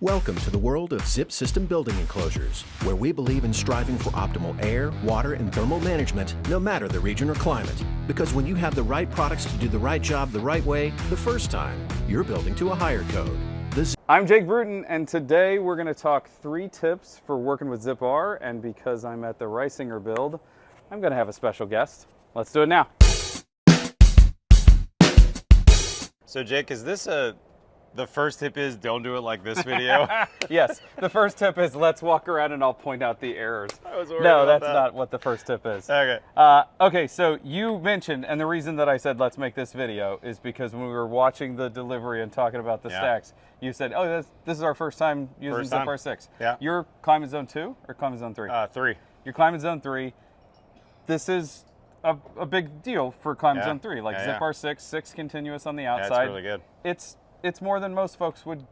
Welcome to the world of Zip System building enclosures, where we believe in striving for optimal air, water, and thermal management, no matter the region or climate. Because when you have the right products to do the right job the right way, the first time, you're building to a higher code. I'm Jake Bruton, and today we're going to talk 3 tips for working with Zip R, and because I'm at the Reisinger build, I'm going to have a special guest. Let's do it now. So Jake, is this the first tip is don't do it like this video? Yes, the first tip is let's walk around and I'll point out the errors. No, that's not what the first tip is. Okay. Okay, so you mentioned, and the reason that I said let's make this video is because when we were watching the delivery and talking about the stacks, you said, oh, this is our first time using Zip R-6. Yeah. You're climate zone 2 or climate zone 3? 3. You're climate zone 3. This is a big deal for climate zone 3. Like Zip R-6, 6 continuous on the outside. Yeah, it's really good. It's more than most folks would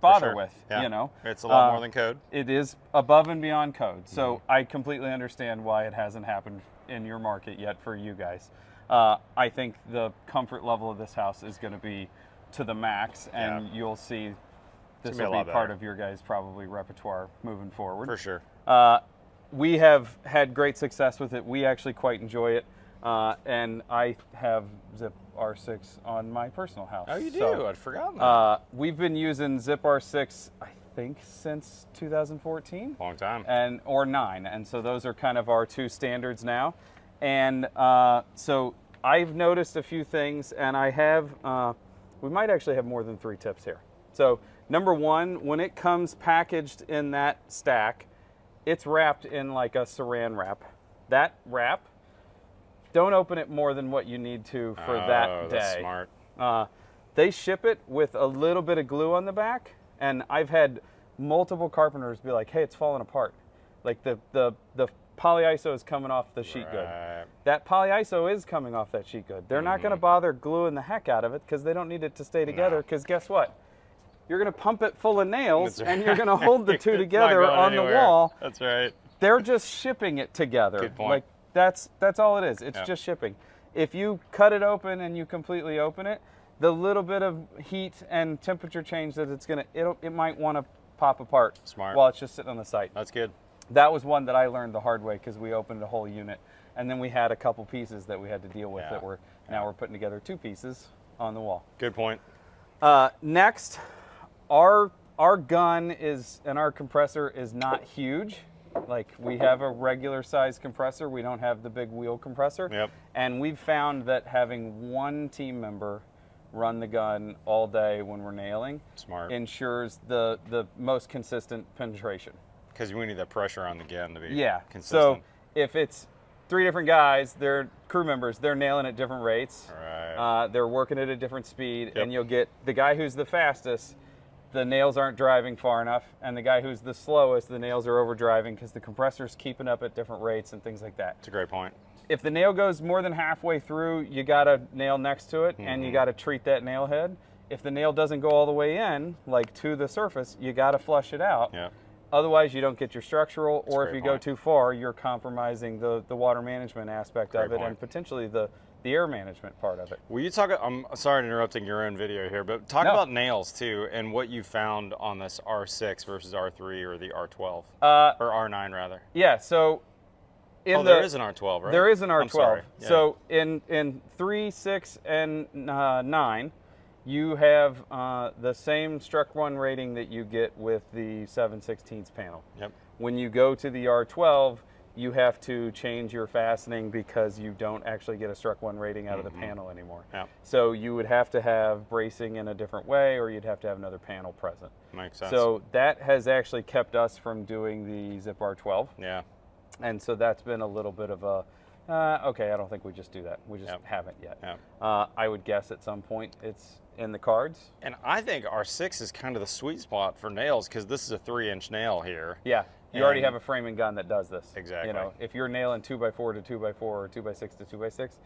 bother with, yeah. you know. It's a lot more than code. It is above and beyond code. So I completely understand why it hasn't happened in your market yet for you guys. I think the comfort level of this house is going to be to the max, and you'll see this will be part of your guys' probably repertoire moving forward. For sure. We have had great success with it. We actually quite enjoy it. And I have Zip R-6 on my personal house. Oh, you do? So, I'd forgotten that. we've been using Zip R-6, I think, since 2014. Long time. Or 9. And so those are kind of our 2 standards now. And so I've noticed a few things, and I have, we might actually have more than 3 tips here. So number 1, when it comes packaged in that stack, it's wrapped in like a saran wrap. That wrap, don't open it more than what you need to for that day. That's smart. They ship it with a little bit of glue on the back, and I've had multiple carpenters be like, hey, it's falling apart. Like the polyiso is coming off the sheet good. That polyiso is coming off that sheet good. They're not going to bother gluing the heck out of it because they don't need it to stay together, because guess what? You're going to pump it full of nails, and you're going to hold the 2 together on the wall. That's right. They're just shipping it together. Good point. Like, that's all it is. It's just shipping. If you cut it open and you completely open it, the little bit of heat and temperature change that it's gonna, it might want to pop apart. Smart. While it's just sitting on the site. That's good. That was one that I learned the hard way because we opened a whole unit, and then we had a couple pieces that we had to deal with that were now we're putting together 2 pieces on the wall. Good point. Next, our gun is, and our compressor is not huge. Like, we have a regular size compressor. We don't have the big wheel compressor. Yep. And we've found that having 1 team member run the gun all day when we're nailing ensures the most consistent penetration. Because we need that pressure on the gun to be consistent. So if it's 3 different guys, they're crew members, they're nailing at different rates. Right. They're working at a different speed, and you'll get the guy who's the fastest, the nails aren't driving far enough, and the guy who's the slowest, the nails are overdriving because the compressor's keeping up at different rates and things like that. That's a great point. If the nail goes more than halfway through, you got a nail next to it, and you got to treat that nail head. If the nail doesn't go all the way in, like to the surface, you got to flush it out. Yeah. Otherwise, you don't get your structural, or if you go too far, you're compromising the water management aspect of it and potentially the air management part of it. Will you talk, I'm sorry to interrupting your own video here, but talk about nails too, and what you found on this R6 versus R3 or the R12, or R9 rather. Yeah, so there is an R12, right? There is an R12. I'm sorry. Yeah. So in 3, 6, and 9, you have the same struck 1 rating that you get with the 7/16 panel. Yep. When you go to the R12, you have to change your fastening because you don't actually get a struck 1 rating out of the panel anymore. Yep. So you would have to have bracing in a different way, or you'd have to have another panel present. Makes sense. So that has actually kept us from doing the Zip R12. Yeah. And so that's been a little bit of a, okay, I don't think we just do that. We just haven't yet. Yep. I would guess at some point it's in the cards. And I think R6 is kind of the sweet spot for nails because this is a 3-inch nail here. Yeah. You already have a framing gun that does this. Exactly. You know, if you're nailing 2x4 to 2x4 or 2x6 to 2x6,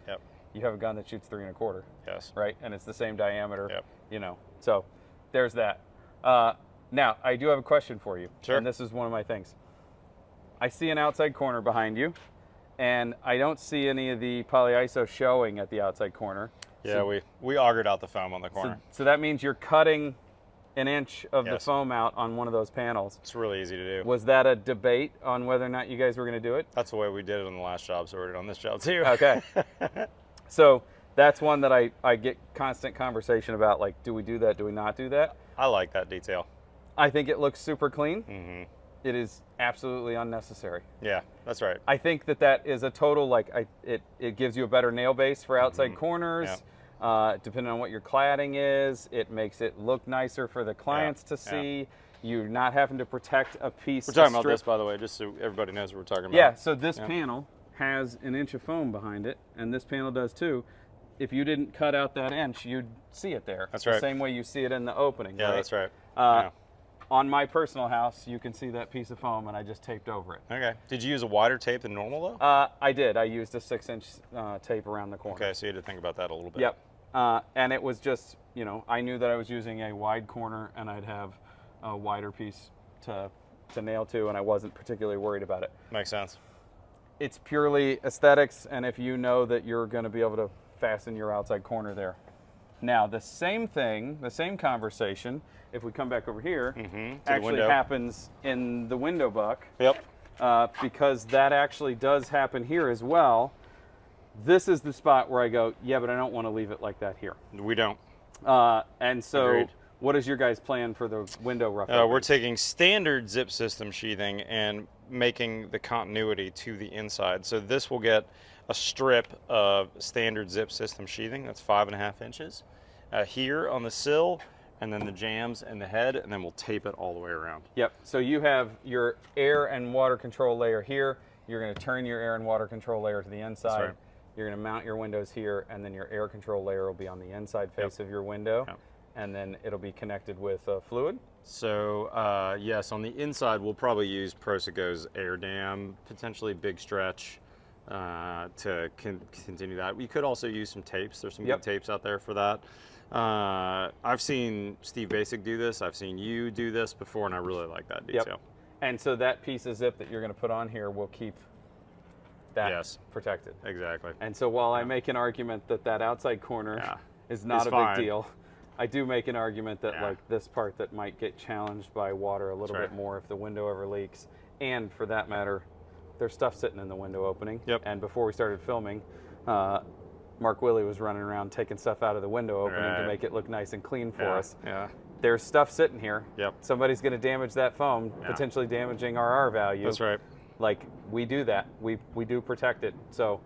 you have a gun that shoots 3 1/4. Yes. Right? And it's the same diameter. Yep. You know, so there's that. Now, I do have a question for you. Sure. And this is one of my things. I see an outside corner behind you, and I don't see any of the polyiso showing at the outside corner. Yeah, we augured out the foam on the corner. So that means you're cutting an inch of the foam out on one of those panels. It's really easy to do. Was that a debate on whether or not you guys were going to do it? That's the way we did it on the last job, so we're doing it on this job too. Okay. So that's one that I get constant conversation about, like, do we do that, do we not do that? I like that detail. I think it looks super clean. Mm-hmm. It is absolutely unnecessary. Yeah, that's right. I think that is a total, like, it gives you a better nail base for outside corners. Yeah. Depending on what your cladding is, it makes it look nicer for the clients to see. You're not having to protect a piece. We're talking about this, by the way, just so everybody knows what we're talking about. Yeah, so this panel has an inch of foam behind it, and this panel does too. If you didn't cut out that inch, you'd see it there. That's right. The same way you see it in the opening. Yeah, right? that's right. On my personal house, you can see that piece of foam, and I just taped over it. Okay. Did you use a wider tape than normal, though? I did. I used a 6-inch tape around the corner. Okay, so you had to think about that a little bit. Yep. And it was just, you know, I knew that I was using a wide corner, and I'd have a wider piece to nail to, and I wasn't particularly worried about it. Makes sense. It's purely aesthetics, and if you know that you're going to be able to fasten your outside corner there. Now, the same thing, the same conversation, if we come back over here, actually happens in the window buck. Yep. Because that actually does happen here as well. This is the spot where I go, yeah, but I don't want to leave it like that here. We don't. And so, Agreed. What is your guys' plan for the window rough? We're taking standard zip system sheathing and making the continuity to the inside. So this will get a strip of standard zip system sheathing. That's 5.5 inches here on the sill, and then the jambs and the head, and then we'll tape it all the way around. Yep. So you have your air and water control layer here. You're going to turn your air and water control layer to the inside. That's right. You're going to mount your windows here, and then your air control layer will be on the inside face of your window. Yep. And then it'll be connected with fluid. So yes, on the inside we'll probably use Prosego's air dam, potentially Big Stretch, to continue that. We could also use some tapes. There's some good tapes out there for that. I've seen Steve Basic do this. I've seen you do this before, and I really like that detail. Yep. And so that piece of zip that you're going to put on here will keep that protected. Exactly. And so while I make an argument that outside corner is not a big deal, I do make an argument that like this part that might get challenged by water a little bit more if the window ever leaks. And for that matter, there's stuff sitting in the window opening. Yep. And before we started filming, Mark Willie was running around taking stuff out of the window opening to make it look nice and clean for us. Yeah. There's stuff sitting here. Yep. Somebody's going to damage that foam, potentially damaging our R value. That's right. Like, we do that. We do protect it. So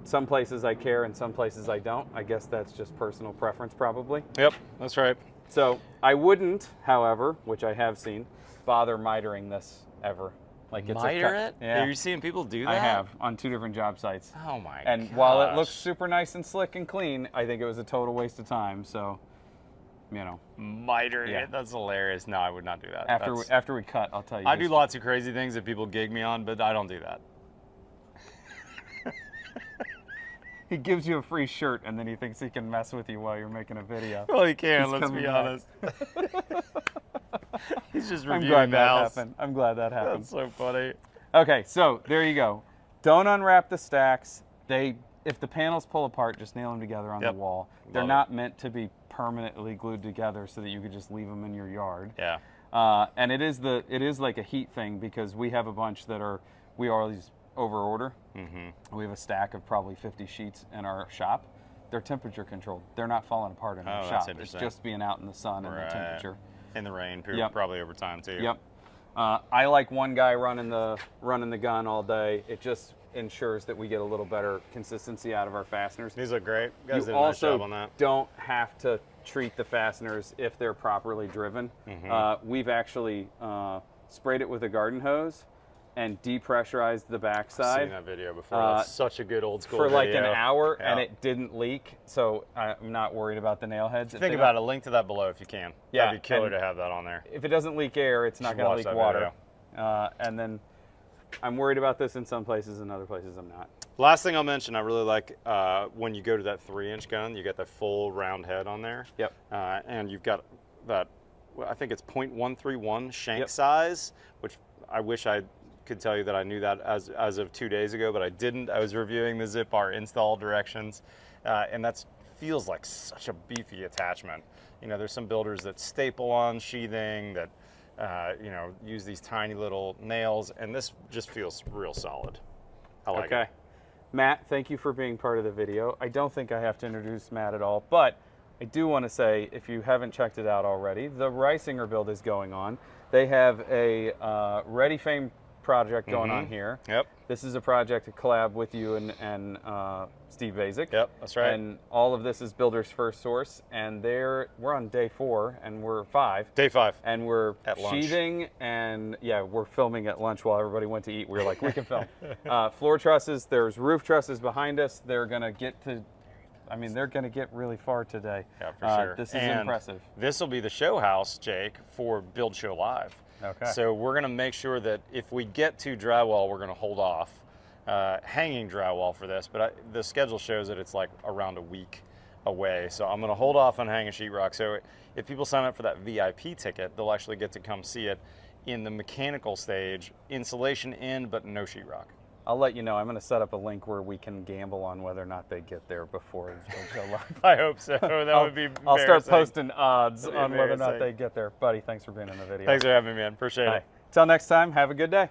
some places I care and some places I don't. I guess that's just personal preference probably. Yep, that's right. So I wouldn't, however, which I have seen, bother mitering this ever. Like it's miter it? Yeah. Are you seeing people do that? I have on 2 different job sites. Oh my god. And while it looks super nice and slick and clean, I think it was a total waste of time. So, you know. Mitering it? That's hilarious. No, I would not do that. After we cut, I'll tell you. I do lots of crazy things that people gig me on, but I don't do that. He gives you a free shirt and then he thinks he can mess with you while you're making a video. Well, he can, let's be honest. He's just reviewing I'm glad the that house. happened. I'm glad that happened. That's so funny. Okay, so there you go. Don't unwrap the stacks. If the panels pull apart, just nail them together on the wall. They're not meant to be permanently glued together so that you could just leave them in your yard. Yeah. And it is like a heat thing because we have a bunch that we always over order. Mm-hmm. We have a stack of probably 50 sheets in our shop. They're temperature controlled. They're not falling apart in our shop. It's just being out in the sun and the temperature. In the rain, probably over time too. Yep. I like one guy running the gun all day. It just ensures that we get a little better consistency out of our fasteners. These look great. You guys you did a nice job on also that. don't have to treat the fasteners if they're properly driven. Mm-hmm. We've actually sprayed it with a garden hose and depressurized the backside. I've seen that video before. That's such a good old school for video. like an hour, and it didn't leak. So I'm not worried about the nail heads. Think about it. Link to that below if you can. Yeah, that'd be killer to have that on there. If it doesn't leak air, it's not going to leak water. And then I'm worried about this in some places, and other places I'm not. Last thing I'll mention, I really like when you go to that 3-inch gun, you get that full round head on there. Yep. And you've got that, I think it's .131 shank size, which I wish I could tell you that I knew that as of 2 days ago, but I didn't. I was reviewing the Zip R install directions, and that's feels like such a beefy attachment. You know, there's some builders that staple on sheathing, that you know, use these tiny little nails, and this just feels real solid. I like it. Matt, thank you for being part of the video. I don't think I have to introduce Matt at all, but I do want to say, if you haven't checked it out already, the Reisinger build is going on. They have a Ready Fame project going on here. Yep. This is a project to collab with you and Steve Basic. Yep, that's right. And all of this is Builders First Source, and we're on day 4 and we're 5. Day 5. And we're at lunch. sheathing, and yeah, we're filming at lunch while everybody went to eat. We were like, we can film. Floor trusses, there's roof trusses behind us. They're gonna get to, I mean, they're gonna get really far today. Yeah, for sure. This is and impressive. This will be the show house, Jake, for Build Show Live. Okay. So we're going to make sure that if we get to drywall, we're going to hold off hanging drywall for this. But the schedule shows that it's like around a week away. So I'm going to hold off on hanging sheetrock. So if people sign up for that VIP ticket, they'll actually get to come see it in the mechanical stage, insulation in, but no sheetrock. I'll let you know. I'm going to set up a link where we can gamble on whether or not they get there before the show live. I hope so. That would be I'll start embarrassing. posting odds That'd be on whether or not embarrassing. they get there. Buddy, thanks for being in the video. Thanks for having me, man. Appreciate it. Till next time, have a good day.